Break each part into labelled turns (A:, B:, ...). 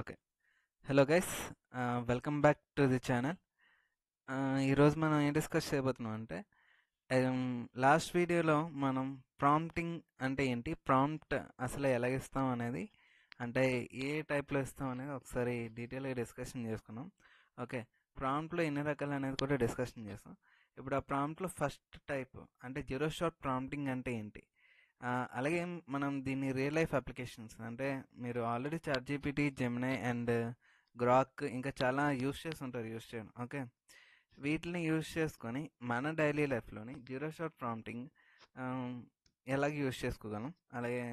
A: Okay. Hello guys, welcome back to the channel. ఈరోజు మనం ఏం డిస్కస్ చేయబోతున్నాం అంటే, లాస్ట్ వీడియోలో మనం ప్రాంప్టింగ్ అంటే ఏంటి, ప్రాంప్ట్ అసలు ఎలాగిస్తాం అనేది, అంటే ఏ టైప్లో ఇస్తాం అనేది ఒకసారి డీటెయిల్గా డిస్కషన్ చేసుకున్నాం. ఓకే, ప్రాంప్ట్లో ఎన్ని రకాలు అనేది కూడా డిస్కషన్ చేస్తాం. ఇప్పుడు ఆ ప్రాంప్ట్లో ఫస్ట్ టైప్ అంటే జీరో షాట్ ప్రాంప్టింగ్ అంటే ఏంటి, అలాగే మనం దీన్ని రియల్ లైఫ్ అప్లికేషన్స్ అంటే మీరు already ChatGPT, Gemini and Grok ఇంకా చాలా యూస్ చేసి ఉంటారు, యూస్ చేయడం. ఓకే, వీటిని యూస్ చేసుకొని మన డైలీ లైఫ్లోని జీరో షాట్ ప్రాంప్టింగ్ ఎలాగ యూస్ చేసుకోగలం. అలాగే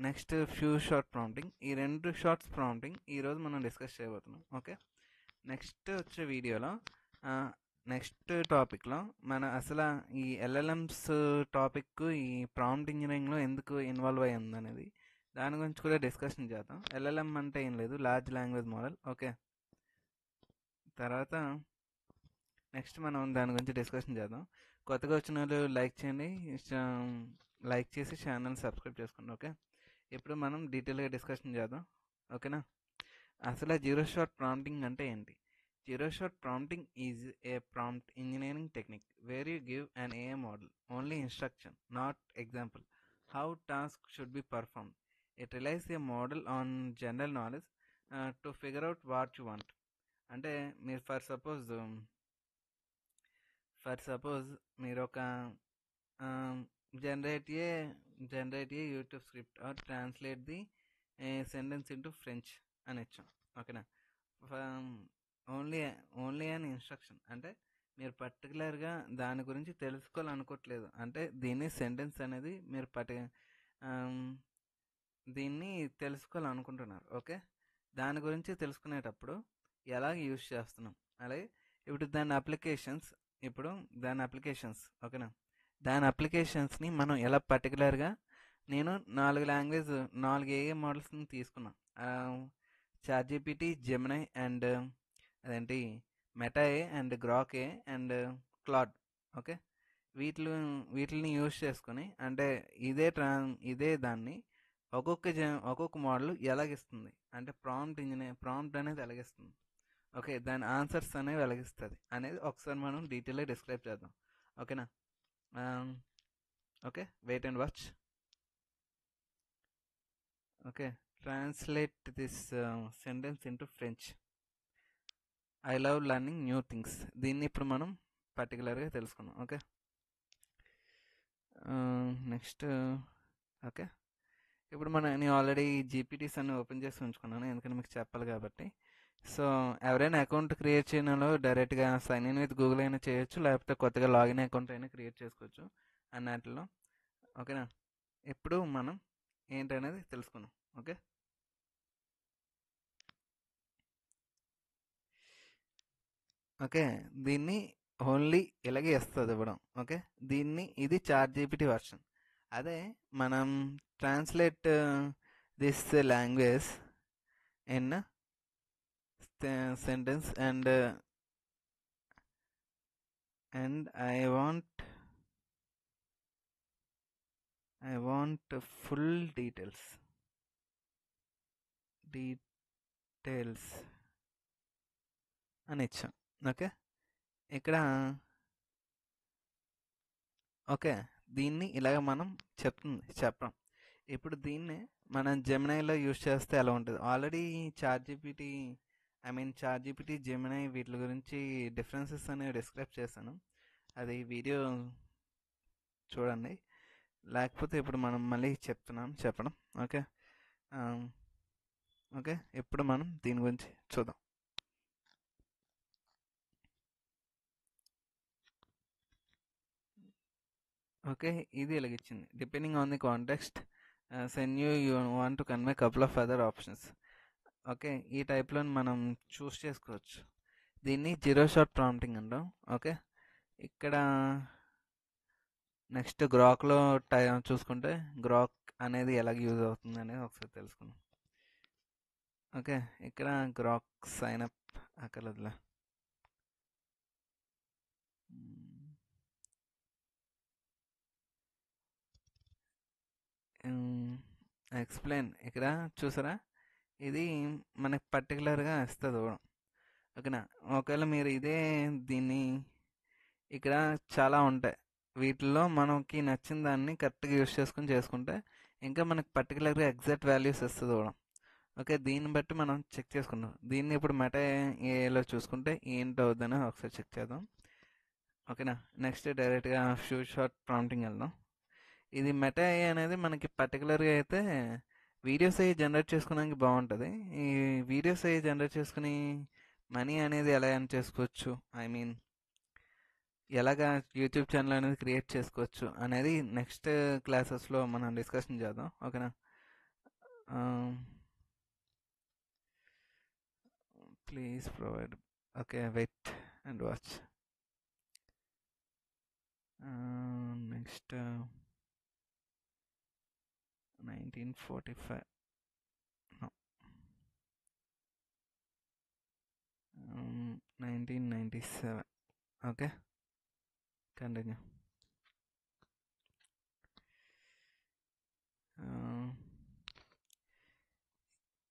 A: నెక్స్ట్ ఫ్యూ షార్ట్ ప్రాంప్టింగ్, ఈ రెండు షార్ట్స్ ప్రాంప్టింగ్ ఈరోజు మనం డిస్కస్ చేయబోతున్నాం. ఓకే, నెక్స్ట్ వచ్చే వీడియోలో నెక్స్ట్ టాపిక్లో మన అసలు ఈ ఎల్ఎల్ఎంస్ టాపిక్ ఈ ప్రాంప్ట్ ఇంజనీరింగ్లో ఎందుకు ఇన్వాల్వ్ అయ్యి ఉందనేది దాని గురించి కూడా డిస్కషన్ చేద్దాం. ఎల్ఎల్ఎం అంటే ఏం లేదు, లార్జ్ లాంగ్వేజ్ మోడల్. ఓకే, తర్వాత నెక్స్ట్ మనం దాని గురించి డిస్కషన్ చేద్దాం. కొత్తగా వచ్చిన వాళ్ళు లైక్ చేయండి, లైక్ చేసి ఛానల్ సబ్స్క్రైబ్ చేసుకోండి. ఓకే, ఇప్పుడు మనం డీటెయిల్గా డిస్కషన్ చేద్దాం. ఓకేనా, అసలు జీరో షాట్ ప్రాంప్టింగ్ అంటే ఏంటి? Zero shot prompting is a prompt engineering technique where you give an AI model only instruction, not example, how task should be performed. It relies a model on general knowledge to figure out what you want. అంటే మీరు for suppose మీరు ఒక generate a YouTube script or translate the sentence into French అని ఇచ్చాం. ఓకేనా, only only అని instruction అంటే మీరు పర్టికులర్గా దాని గురించి తెలుసుకోవాలనుకోవట్లేదు, అంటే దీన్ని సెంటెన్స్ అనేది మీరు దీన్ని తెలుసుకోవాలనుకుంటున్నారు. ఓకే, దాని గురించి తెలుసుకునేటప్పుడు ఎలా యూజ్ చేస్తున్నాం. అలాగే ఇప్పుడు దాని అప్లికేషన్స్ ఓకేనా, దాని అప్లికేషన్స్ని మనం ఎలా పర్టికులర్గా నేను 4 ఏఏ మోడల్స్ని తీసుకున్నాను, చాట్‌జీపీటీ, జెమినై అండ్ అదేంటి Meta AI and Grok AI and Claude. Okay, వీటిని వీటిని యూజ్ చేసుకొని అంటే ఇదే దాన్ని ఒక్కొక్క మోడల్ ఎలాగిస్తుంది అంటే ప్రాంప్ట్ అనేది ఎలాగిస్తుంది. ఓకే, దాని ఆన్సర్స్ అనేవి ఎలాగిస్తుంది అనేది ఒకసారి మనం డీటెయిల్గా డిస్క్రైబ్ చేద్దాం. ఓకేనా, okay, wait and watch. Okay, translate this sentence into French. I love learning new things. దీన్ని ఇప్పుడు మనం పర్టికులర్గా తెలుసుకుందాం. Okay, next. ఓకే, ఇప్పుడు నేను ఆల్రెడీ జీపీటీస్ అన్ని ఓపెన్ చేసి ఉంచుకున్నాను, ఎందుకంటే మీకు చెప్పాలి కాబట్టి. సో ఎవరైనా అకౌంట్ క్రియేట్ చేయడంలో డైరెక్ట్గా సైన్ ఇన్ విత్ గూగుల్ అయినా చేయొచ్చు, లేకపోతే కొత్తగా లాగిన్ అకౌంట్ అయినా క్రియేట్ చేసుకోవచ్చు అన్నట్లో. ఓకేనా, ఇప్పుడు మనం ఏంటనేది తెలుసుకుందాం. ఓకే, ఓకే, దీన్ని ఓన్లీ ఇలాగే ఇస్తుంది ఇవ్వడం. ఓకే, ఇది చాట్ జీపీటీ వర్షన్. అదే మనం translate this language in sentence and I want full details అని ఇచ్చాం. ఓకే, ఇక్కడ ఓకే, దీన్ని ఇలాగ మనం చెప్పం. ఇప్పుడు దీన్ని మనం జెమినైలో యూజ్ చేస్తే ఎలా ఉంటుంది. ఆల్రెడీ చాట్ జీపీటీ, జెమినై వీటి గురించి డిఫరెన్సెస్ అనేవి డిస్క్రైబ్ చేశాను, అది వీడియో చూడండి. లేకపోతే ఇప్పుడు మనం మళ్ళీ చెప్పడం. ఓకే, ఓకే, ఇప్పుడు మనం దీని గురించి చూద్దాం. ఓకే, ఇది ఇలాగిచ్చింది. Depending on the context since you want to convey couple of other options. Okay, ఈ టైప్లో మనం చూస్ చేసుకోవచ్చు. దీన్ని జీరో షాట్ ప్రాంప్టింగ్ అంటాం. ఓకే, ఇక్కడ నెక్స్ట్ గ్రాక్లో చూసుకుంటే గ్రాక్ అనేది ఎలాగ యూజ్ అవుతుంది అనేది ఒకసారి తెలుసుకుందాం. ఓకే, ఇక్కడ గ్రాక్ సైన్ అప్ అక్కర్లేదులే. ఎక్స్ప్లెయిన్ ఇక్కడ చూసారా, ఇది మనకి పర్టికులర్గా ఇస్తుంది కూడా. ఓకేనా? ఒకవేళ మీరు దీన్ని ఇక్కడ చాలా ఉంటాయి. వీటిల్లో మనకి నచ్చిన దాన్ని కరెక్ట్గా యూస్ చేసుకుంటే ఇంకా మనకి పర్టికులర్గా ఎగ్జాక్ట్ వాల్యూస్ ఇస్తుంది కూడా. ఓకే, దీన్ని బట్టి మనం చెక్ చేసుకుందాం. దీన్ని ఇప్పుడు మెటా ఏలో చూసుకుంటే ఏంటి అవుతుందని ఒకసారి చెక్ చేద్దాం. ఓకేనా? నెక్స్ట్ డైరెక్ట్గా షూ షార్ట్ ప్రాంప్టింగ్ వెళ్దాం. ఇది మెటా ఏ అనేది మనకి పర్టికులర్గా అయితే వీడియోస్ అవి జనరేట్ చేసుకోవడానికి బాగుంటుంది. ఈ వీడియోస్ అవి జనరేట్ చేసుకుని మనీ అనేది ఎలా ఎర్న్ చేసుకోవచ్చు, ఐ మీన్ ఎలాగా యూట్యూబ్ ఛానల్ అనేది క్రియేట్ చేసుకోవచ్చు అనేది నెక్స్ట్ క్లాసెస్లో మనం డిస్కషన్ చేద్దాం. ఓకేనా? Please provide. Okay, wait and watch. Next 1945. No. 1997. Okay, continue.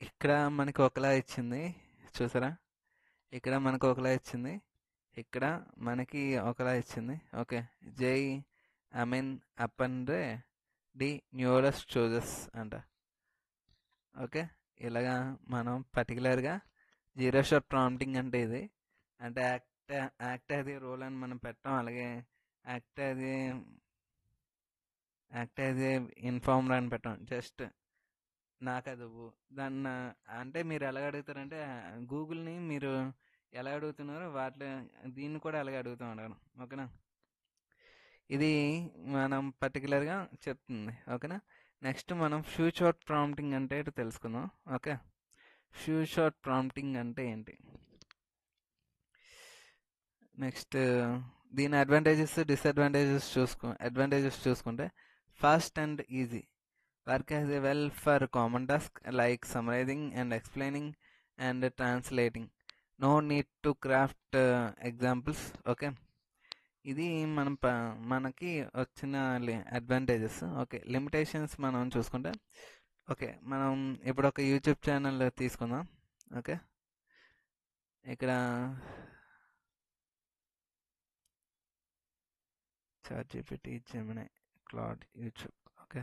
A: ఇక్కడ మనకి ఒకలా ఇచ్చింది, చూసారా? ఇక్కడ మనకు ఒకలా ఇచ్చింది, ఇక్కడ మనకి ఒకలా ఇచ్చింది. ఓకే, జై అమీన్ అప్పండ్రే డి న్యూరస్ చూజెస్ అంట. ఓకే, ఇలాగా మనం పర్టికులర్గా జీరో షాట్ ప్రాంప్టింగ్ అంటే ఇది. అంటే యాక్ట్ అది రోల్ అని మనం పెట్టాం, అలాగే యాక్ట్ అది ఇన్ఫార్మర్ అని పెట్టాం. జస్ట్ నాకు అది దాన్ని అంటే మీరు ఎలా అడుగుతారంటే గూగుల్ని మీరు ఎలా అడుగుతున్నారో దీన్ని కూడా అలాగే అడుగుతాం అడగను. ఓకేనా? ఇది మనం పర్టికులర్గా చెప్తుంది. ఓకేనా? నెక్స్ట్ మనం ఫ్యూ షార్ట్ ప్రాంప్టింగ్ అంటే ఏంటో తెలుసుకుందాం. ఓకే, ఫ్యూ షార్ట్ ప్రాంప్టింగ్ అంటే ఏంటి? నెక్స్ట్ దీని అడ్వాంటేజెస్ చూసుకుంటే fast and easy. Work as a well for common task like summarising and explaining and translating. No need to craft examples. Okay, ఇది మనకి వచ్చిన అడ్వాంటేజెస్. ఓకే, లిమిటేషన్స్ మనం చూసుకుంటే, okay మనం ఇప్పుడు ఒక యూట్యూబ్ ఛానల్ తీసుకుందాం. ఓకే, ఇక్కడ ChatGPT, Gemini, Claude, YouTube. Okay,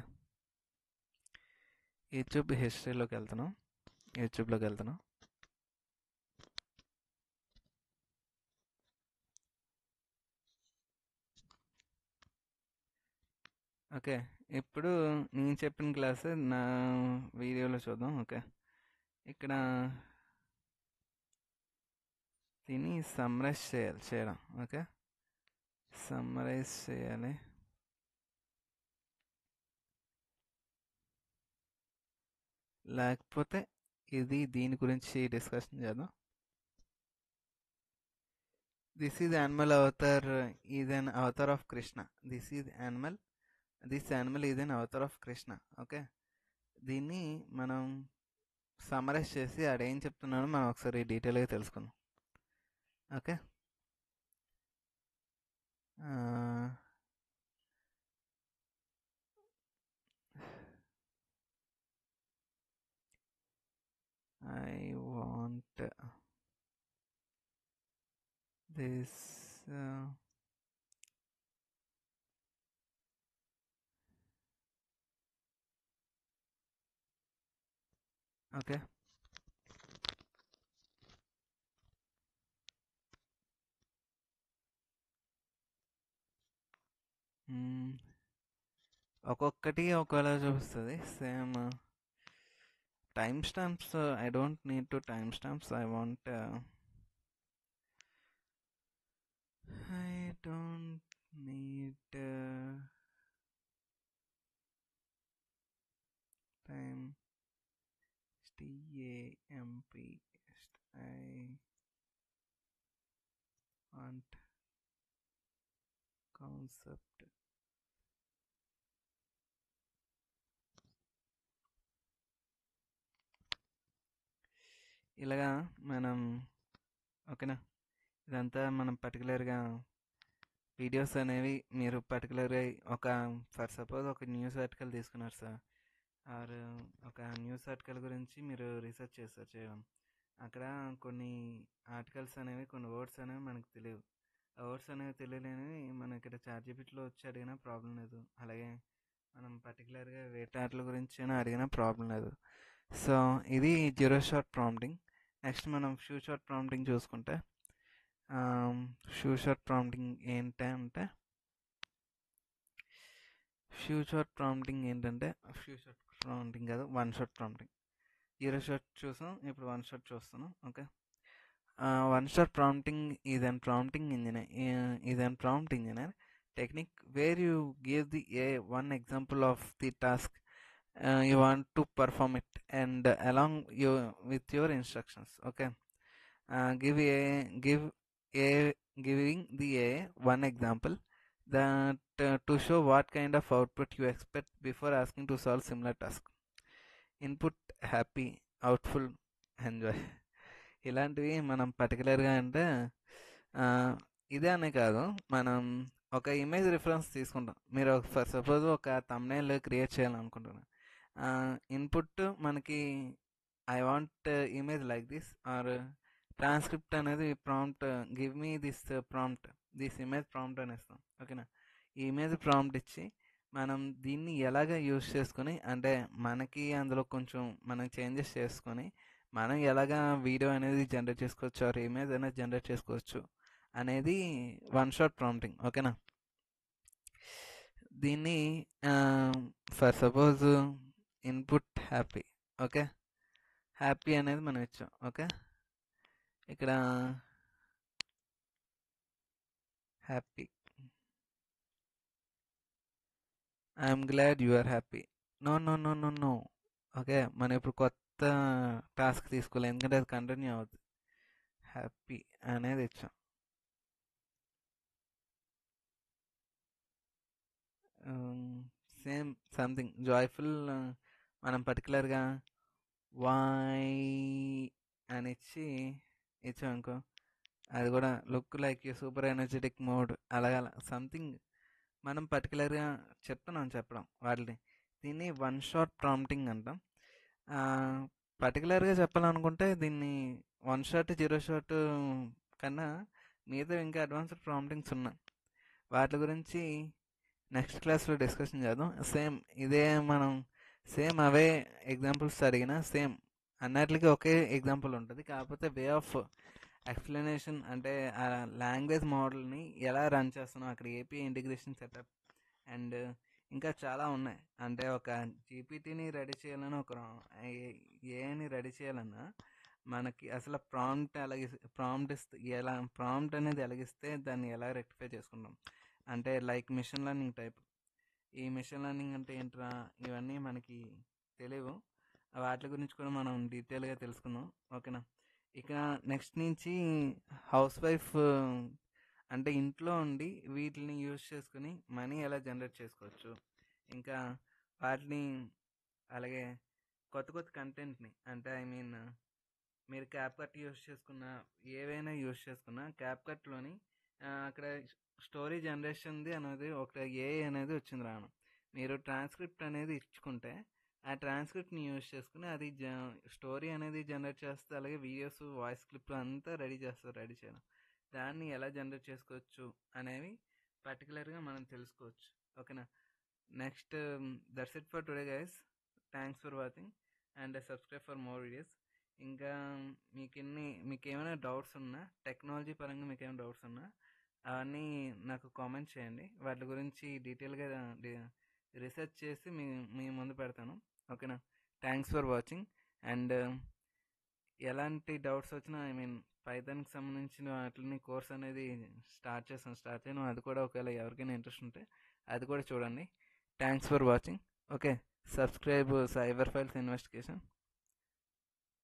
A: యూట్యూబ్లోకి వెళ్తున్నాం. ఓకే, ఇప్పుడు నేను చెప్పిన క్లాస్ నా వీడియోలో చూద్దాం. ఓకే, ఇక్కడ దీన్ని సమ్మరైజ్ చేయడం. ఓకే, సమ్మరైజ్ చేయాలి. లేకపోతే దీని గురించి డిస్కషన్ చేద్దాం. This is animal Avatar is an Avatar of Krishna. This animal is an Avatar of Krishna. Okay, దీన్ని మనం సమ్మరైజ్ చేసి ఆడేం చెప్తున్నాడో మనం ఒకసారి డీటెయిల్గా తెలుసుకుందాం. Okay, I want this okay. ఒక్కొక్కటి ఒకలా చూపిస్తుంది. Same time stamps I don't need to time stamps. I don't need time stamp. I want concept. ఇలాగా మనం ఓకేనా, ఇదంతా మనం పర్టికులర్గా వీడియోస్ అనేవి మీరు పర్టికులర్గా ఫర్ సపోజ్ ఒక న్యూస్ ఆర్టికల్ తీసుకున్నారు సార్. ఆర్ ఒక న్యూస్ ఆర్టికల్ గురించి మీరు రీసెర్చ్ చేస్తారు చేయడం. అక్కడ కొన్ని ఆర్టికల్స్ అనేవి, కొన్ని వర్డ్స్ అనేవి మనకు తెలియవు. ఆ వర్డ్స్ అనేవి తెలియలేనివి మనం ఇక్కడ చాట్‌జీపీటీలో వచ్చి అడిగినా ప్రాబ్లం లేదు. అలాగే మనం పర్టికులర్గా వేరే వాటి గురించి అయినా అడిగినా ప్రాబ్లం లేదు. సో ఇది జీరో షాట్ ప్రాంప్టింగ్. నెక్స్ట్ మనం ఫ్యూ షాట్ ప్రాంప్టింగ్ చూసుకుంటే, ఫ్యూ షాట్ ప్రాంప్టింగ్ ఏంటంటే ఫ్యూ షాట్ ప్రాంప్టింగ్ ఏంటంటే ఫ్యూ షాట్ ప్రాంప్టింగ్ కాదు, one shot prompting. Zero shot చూసాం, ఇప్పుడు వన్ షాట్ చూస్తున్నాం. Okay, one shot prompting is an prompt engineer technique where you give the AI one example of the task you want to perform it, and along you with your instructions. Okay, giving the AI one example that to show what kind of output you expect before asking to solve similar task. Input happy, output enjoy. ఇలాంటివి మనం పర్టికులర్గా అంటే ఆ, ఇదే అనే కాదు, మనం ఒక ఇమేజ్ రిఫరెన్స్ తీసుకుంటాం. మీరు ఫర్ సపోజ్ ఒక తమ్నైల్ క్రియేట్ చేయాలనుకుంటున్నాను. ఇన్పుట్ మనకి I want image like this, or transcript అనేది prompt, give me this prompt, this image prompt అని ఇస్తాం. ఓకేనా, ఈ ఇమేజ్ ప్రాంప్ట్ ఇచ్చి మనం దీన్ని ఎలాగ యూస్ చేసుకొని, అంటే మనకి అందులో కొంచెం మనం చేంజెస్ చేసుకొని మనం ఎలాగా వీడియో అనేది జనరేట్ చేసుకోవచ్చు, ఆర్ ఇమేజ్ అనేది జనరేట్ చేసుకోవచ్చు అనేది వన్ షాట్ ప్రాంప్టింగ్. ఓకేనా, దీన్ని for suppose input happy. Okay, happy అనేది మనం ఇచ్చాం. ఓకే, ఇక్కడ happy, I'm glad you are happy. No no no no no. Okay, మనం ఇప్పుడు కొత్త టాస్క్ తీసుకోవాలి, ఎందుకంటే అది కంటిన్యూ అవుతుంది. హ్యాపీ అనేది ఇచ్చాం. సేమ్ సంథింగ్ జాయ్ఫుల్, మనం పర్టికులర్గా వై అని ఇచ్చాం అనుకో, అది కూడా look like you super energetic mode, అలాగ సంథింగ్ మనం పర్టికులర్గా చెప్పడం వాటిని. దీన్ని వన్ షాట్ ప్రాంప్టింగ్ అంటాం. పర్టికులర్గా చెప్పాలనుకుంటే దీన్ని వన్ షాట్, జీరో షాట్ కన్నా మిగతా ఇంకా అడ్వాన్స్డ్ ప్రాంప్టింగ్స్ ఉన్నాయి. వాటి గురించి నెక్స్ట్ క్లాస్లో డిస్కషన్ చేద్దాం. సేమ్ ఇదే మనం సేమ్ అవే ఎగ్జాంపుల్స్ అడిగినా సేమ్ అన్నిటికీ ఒకే ఎగ్జాంపుల్ ఉంటుంది. కాకపోతే వే ఆఫ్ ఎక్స్ప్లెనేషన్, అంటే ఆ లాంగ్వేజ్ మోడల్ని ఎలా రన్ చేస్తున్నాం, అక్కడ ఏపీఐ ఇంటిగ్రేషన్ సెటప్, అండ్ ఇంకా చాలా ఉన్నాయి. అంటే ఒక జీపీటీని రెడీ చేయాలన్నా, ఒక ఏఐని రెడీ చేయాలన్నా మనకి అసలు ప్రాంప్ట్ అనేది ఎలాగిస్తే దాన్ని ఎలా రెక్టిఫై చేసుకుంటాం, అంటే లైక్ మిషన్ లెర్నింగ్ టైప్. ఈ మిషన్ లెర్నింగ్ అంటే ఏంట్రా, ఇవన్నీ మనకి తెలియవు. వాటి గురించి కూడా మనం డీటెయిల్గా తెలుసుకుందాం. ఓకేనా, ఇక నెక్స్ట్ నుంచి హౌస్ వైఫ్ అంటే ఇంట్లో ఉండి వీటిని యూజ్ చేసుకుని మనీ ఎలా జనరేట్ చేసుకోవచ్చు, ఇంకా వాటిని, అలాగే కొత్త కొత్త కంటెంట్ని, అంటే ఐ మీన్ మీరు క్యాప్ కట్ యూజ్ చేసుకున్న, ఏవైనా యూజ్ చేసుకున్న క్యాప్ కట్లోని అక్కడ స్టోరీ జనరేషన్ది అనేది ఒక ఏఐ అనేది వచ్చింది రాను. మీరు ట్రాన్స్క్రిప్ట్ అనేది ఇచ్చుకుంటే ఆ ట్రాన్స్క్రిప్ట్ని యూజ్ చేసుకుని అది స్టోరీ అనేది జనరేట్ చేస్తే, అలాగే వీడియోస్, వాయిస్ క్లిప్లు అంతా రెడీ చేయడం. దాన్ని ఎలా జనరేట్ చేసుకోవచ్చు అనేవి పర్టికులర్గా మనం తెలుసుకోవచ్చు. ఓకేనా, next that's it for today guys. Thanks for watching and subscribe for more videos. ఇంకా మీకు ఏమైనా డౌట్స్ ఉన్నా, టెక్నాలజీ పరంగా మీకు ఏమైనా డౌట్స్ ఉన్నా అవన్నీ నాకు కామెంట్ చేయండి. వాటి గురించి డీటెయిల్గా రీసెర్చ్ చేసి మీ ముందు పెడతాను. ఓకేనా, థ్యాంక్స్ ఫర్ వాచింగ్. అండ్ ఎలాంటి డౌట్స్ వచ్చినా, ఐ మీన్ పైథాన్కి సంబంధించిన వాటిని కోర్స్ అనేది స్టార్ట్ చేయను. అది కూడా ఒకవేళ ఎవరికైనా ఇంట్రెస్ట్ ఉంటే అది కూడా చూడండి. Thanks for watching. Okay, subscribe cyber files investigation.